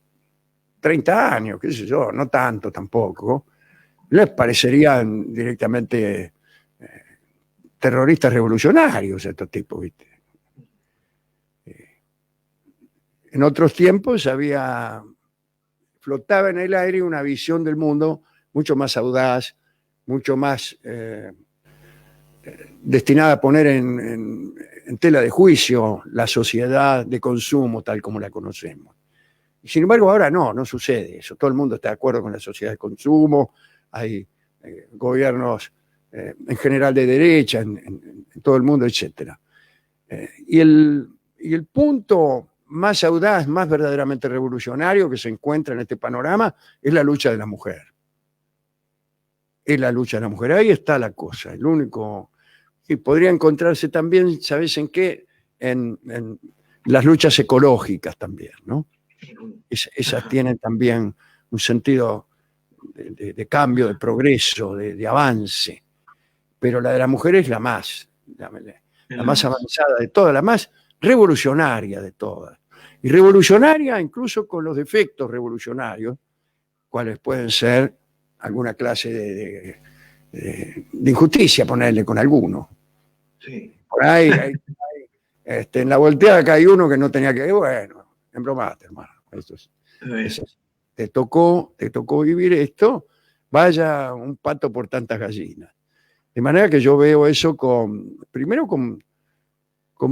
30 años, qué sé yo, no tanto tampoco, les parecerían directamente terroristas revolucionarios estos tipos, ¿viste? En otros tiempos flotaba en el aire una visión del mundo mucho más audaz, mucho más destinada a poner en tela de juicio la sociedad de consumo tal como la conocemos. Y sin embargo, ahora no sucede eso. Todo el mundo está de acuerdo con la sociedad de consumo, hay gobiernos en general de derecha en todo el mundo, etc. Y el punto más audaz, más verdaderamente revolucionario que se encuentra en este panorama es la lucha de la mujer. Es la lucha de la mujer. Ahí está la cosa. El único. Y podría encontrarse también, ¿sabes en qué? En las luchas ecológicas también, ¿no? Esas tienen también un sentido de cambio, de progreso, de avance. Pero la de la mujer es la más avanzada de todas, la más revolucionaria de todas. Y revolucionaria incluso con los defectos revolucionarios, cuales pueden ser alguna clase de injusticia, ponerle con alguno. Sí. Por ahí, en la volteada que hay uno que no tenía que ir, bueno, embromaste, hermano. Te tocó vivir esto, vaya un pato por tantas gallinas. De manera que yo veo eso primero con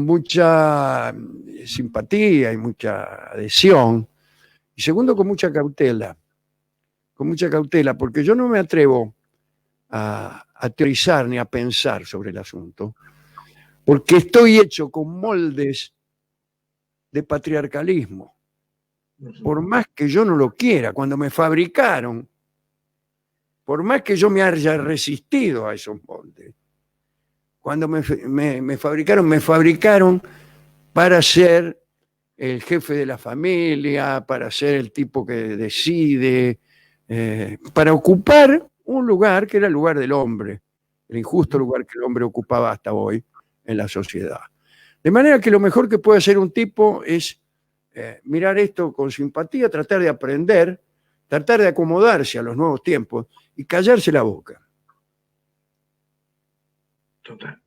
mucha simpatía y mucha adhesión, y segundo con mucha cautela, porque yo no me atrevo a teorizar ni a pensar sobre el asunto, porque estoy hecho con moldes de patriarcalismo. Por más que yo no lo quiera, cuando me fabricaron, por más que yo me haya resistido a esos moldes, cuando me fabricaron para ser el jefe de la familia, para ser el tipo que decide, para ocupar un lugar que era el lugar del hombre, el injusto lugar que el hombre ocupaba hasta hoy en la sociedad. De manera que lo mejor que puede hacer un tipo es mirar esto con simpatía, tratar de aprender, tratar de acomodarse a los nuevos tiempos y callarse la boca. Total.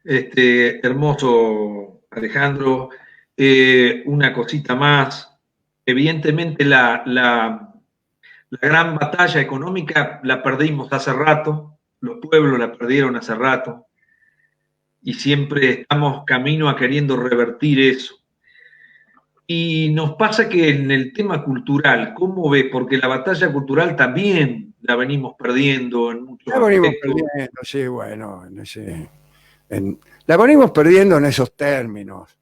Hermoso, Alejandro. Una cosita más. Evidentemente, la gran batalla económica la perdimos hace rato, los pueblos la perdieron hace rato, y siempre estamos camino a queriendo revertir eso. Y nos pasa que en el tema cultural, ¿cómo ves? Porque la batalla cultural también la venimos perdiendo en muchos La venimos aspectos. perdiendo, sí, bueno, la venimos perdiendo en esos términos,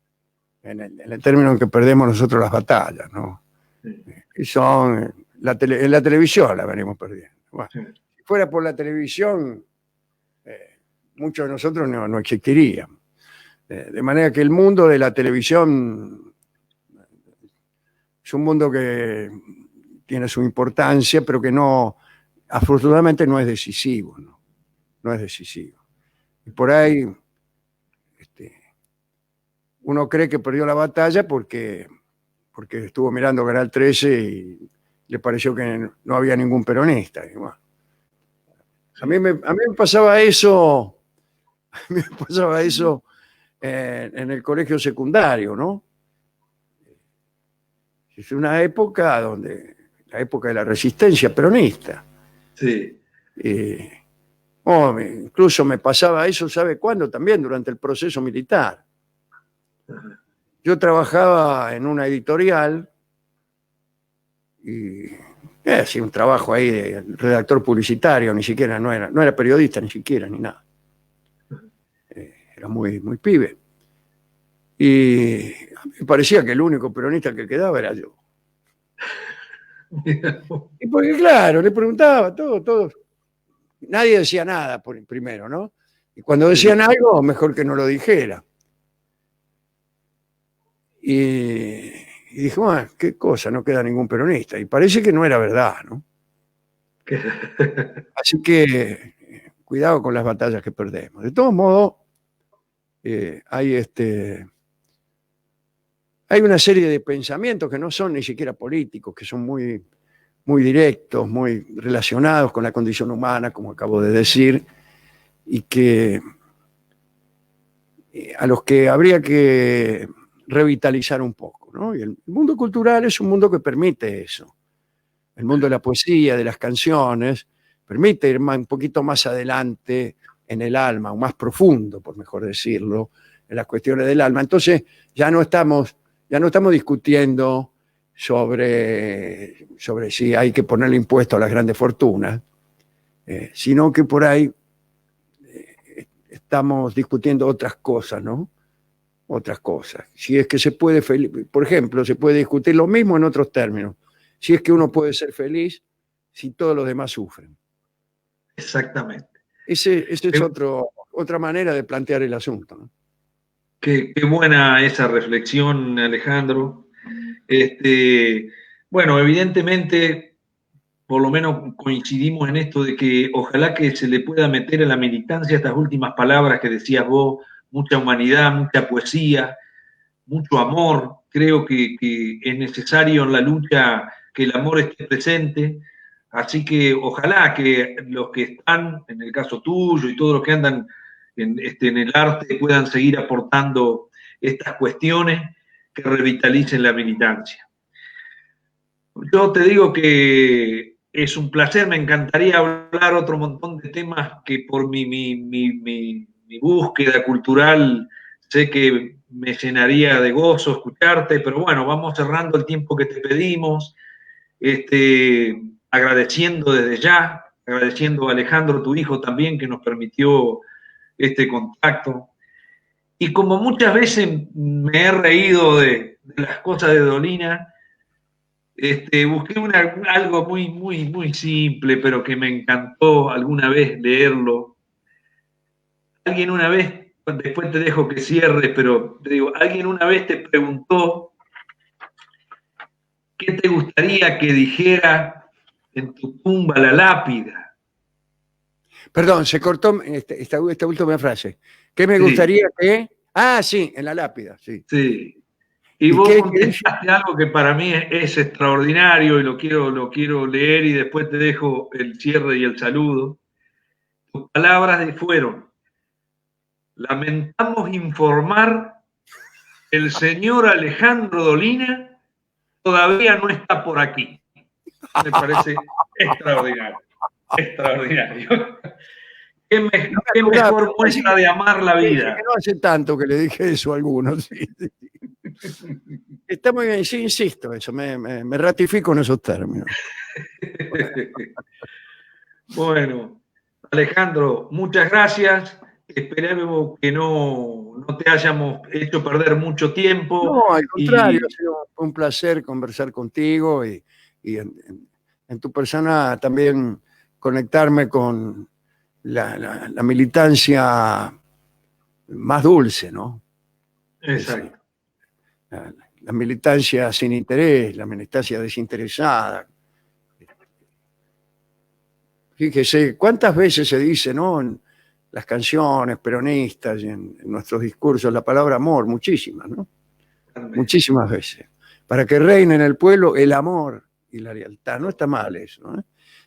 en el término en que perdemos nosotros las batallas, ¿no? Sí, Y son, en la televisión la venimos perdiendo. Bueno, sí. fuera por la televisión, muchos de nosotros no existiríamos. De manera que el mundo de la televisión es un mundo que tiene su importancia, pero que no, afortunadamente no es decisivo, ¿no? No es decisivo. Y por ahí uno cree que perdió la batalla porque estuvo mirando Canal 13 y le pareció que no había ningún peronista. Y bueno, a mí me pasaba eso, a mí me pasaba eso en el colegio secundario, ¿no? Es una época la época de la resistencia peronista. Sí. Incluso me pasaba eso, ¿sabe cuándo? También durante el proceso militar. Yo trabajaba en una editorial y hacía un trabajo ahí de redactor publicitario, ni siquiera, no era periodista, ni siquiera, ni nada. Era muy, muy pibe. Y a mí me parecía que el único peronista que quedaba era yo. Y porque, claro, le preguntaba todo. Nadie decía nada primero, ¿no? Y cuando decían algo, mejor que no lo dijera. Y dije, bueno, qué cosa, no queda ningún peronista. Y parece que no era verdad, ¿no? Así que cuidado con las batallas que perdemos. De todos modos, hay una serie de pensamientos que no son ni siquiera políticos, que son muy, muy directos, muy relacionados con la condición humana, como acabo de decir, y que a los que habría que revitalizar un poco, ¿no? Y el mundo cultural es un mundo que permite eso. El mundo de la poesía, de las canciones, permite ir un poquito más adelante en el alma, o más profundo, por mejor decirlo, en las cuestiones del alma. Entonces ya no estamos discutiendo sobre si hay que ponerle impuesto a las grandes fortunas, sino que por ahí estamos discutiendo otras cosas, ¿no? Otras cosas. Si es que se puede, por ejemplo, se puede discutir lo mismo en otros términos. Si es que uno puede ser feliz si todos los demás sufren. Exactamente. Ese es otra manera de plantear el asunto, ¿no? Qué buena esa reflexión, Alejandro. Bueno, evidentemente, por lo menos coincidimos en esto de que ojalá que se le pueda meter a la militancia estas últimas palabras que decías vos, mucha humanidad, mucha poesía, mucho amor. Creo que es necesario en la lucha que el amor esté presente. Así que ojalá que los que están, en el caso tuyo y todos los que andan en el arte, puedan seguir aportando estas cuestiones que revitalicen la militancia. Yo te digo que es un placer, me encantaría hablar otro montón de temas que por mi búsqueda cultural sé que me llenaría de gozo escucharte, pero bueno, vamos cerrando el tiempo que te pedimos, agradeciendo desde ya, agradeciendo a Alejandro, tu hijo también, que nos permitió este contacto. Y como muchas veces me he reído de las cosas de Dolina, busqué algo muy, muy, muy simple, pero que me encantó alguna vez leerlo. Alguien una vez, después te dejo que cierres, pero te digo, alguien una vez te preguntó qué te gustaría que dijera en tu tumba la lápida. Perdón, se cortó esta última frase. ¿Qué me gustaría que...? Ah, sí, en la lápida, sí. Sí. Y vos contestaste algo que para mí es extraordinario y lo quiero leer y después te dejo el cierre y el saludo. Tus palabras fueron: lamentamos informar, el señor Alejandro Dolina todavía no está por aquí. Me parece extraordinario, extraordinario. Qué mejor muestra de amar la vida. No hace tanto que le dije eso a algunos. Sí. Está muy bien, sí, insisto, eso, me ratifico en esos términos. Bueno, Alejandro, muchas gracias. Esperemos que no te hayamos hecho perder mucho tiempo. No, al contrario, ha sido un placer conversar contigo y en tu persona también conectarme con la militancia más dulce, ¿no? Exacto. La militancia sin interés, la militancia desinteresada. Fíjese, cuántas veces se dice, ¿no? En las canciones peronistas y en nuestros discursos la palabra amor, muchísimas, ¿no? Muchísimas veces. Para que reine en el pueblo el amor y la lealtad. No está mal eso, ¿no?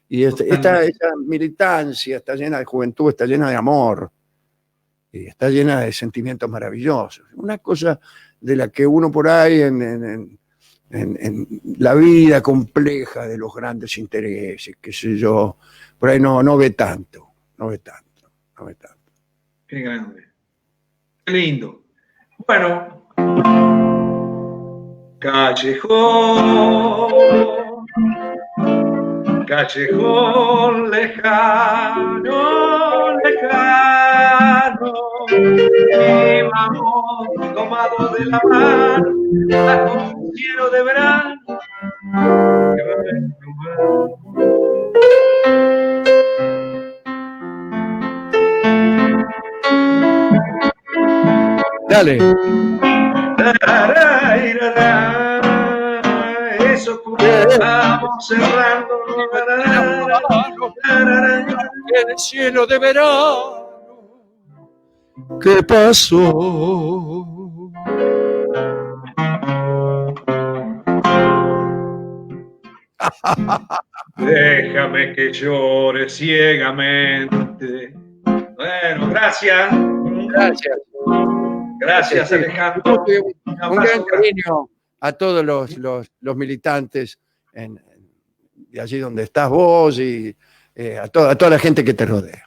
Y esta militancia está llena de juventud, está llena de amor, y está llena de sentimientos maravillosos. Una cosa de la que uno por ahí en la vida compleja de los grandes intereses, qué sé yo, por ahí no ve tanto, no ve tanto, no ve tanto. Qué grande. Qué lindo. Bueno, callejón, callejón lejano, lejano, íbamos tomados de la mano bajo un cielo de verano. Dale. Eso vamos cerrando En el cielo de verano, ¿qué pasó? Déjame que llore ciegamente. Bueno, gracias. Gracias. Gracias, Alejandro. Un gran cariño a todos los militantes de allí donde estás vos y a toda la gente que te rodea.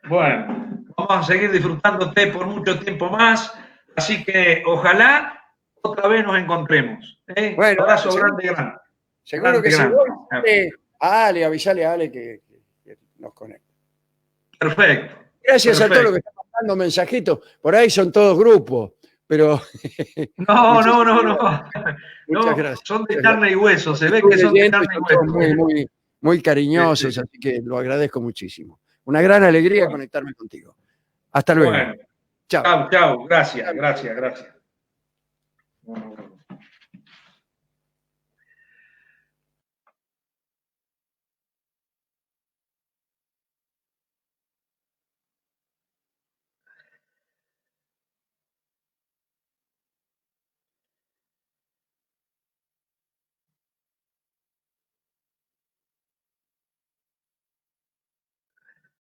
Bueno, vamos a seguir disfrutándote por mucho tiempo más, así que ojalá otra vez nos encontremos. Bueno, abrazo grande, grande. Seguro que sí. A Ale, avisale a Ale que nos conecte. Perfecto. Gracias a todos los que están mandando mensajitos. Por ahí son todos grupos, pero... No. Muchas gracias. Son de carne y hueso. Se ve que son de carne y hueso. Muy cariñosos, así que lo agradezco muchísimo. Una gran alegría conectarme contigo. Hasta luego. Bueno, chao. Gracias.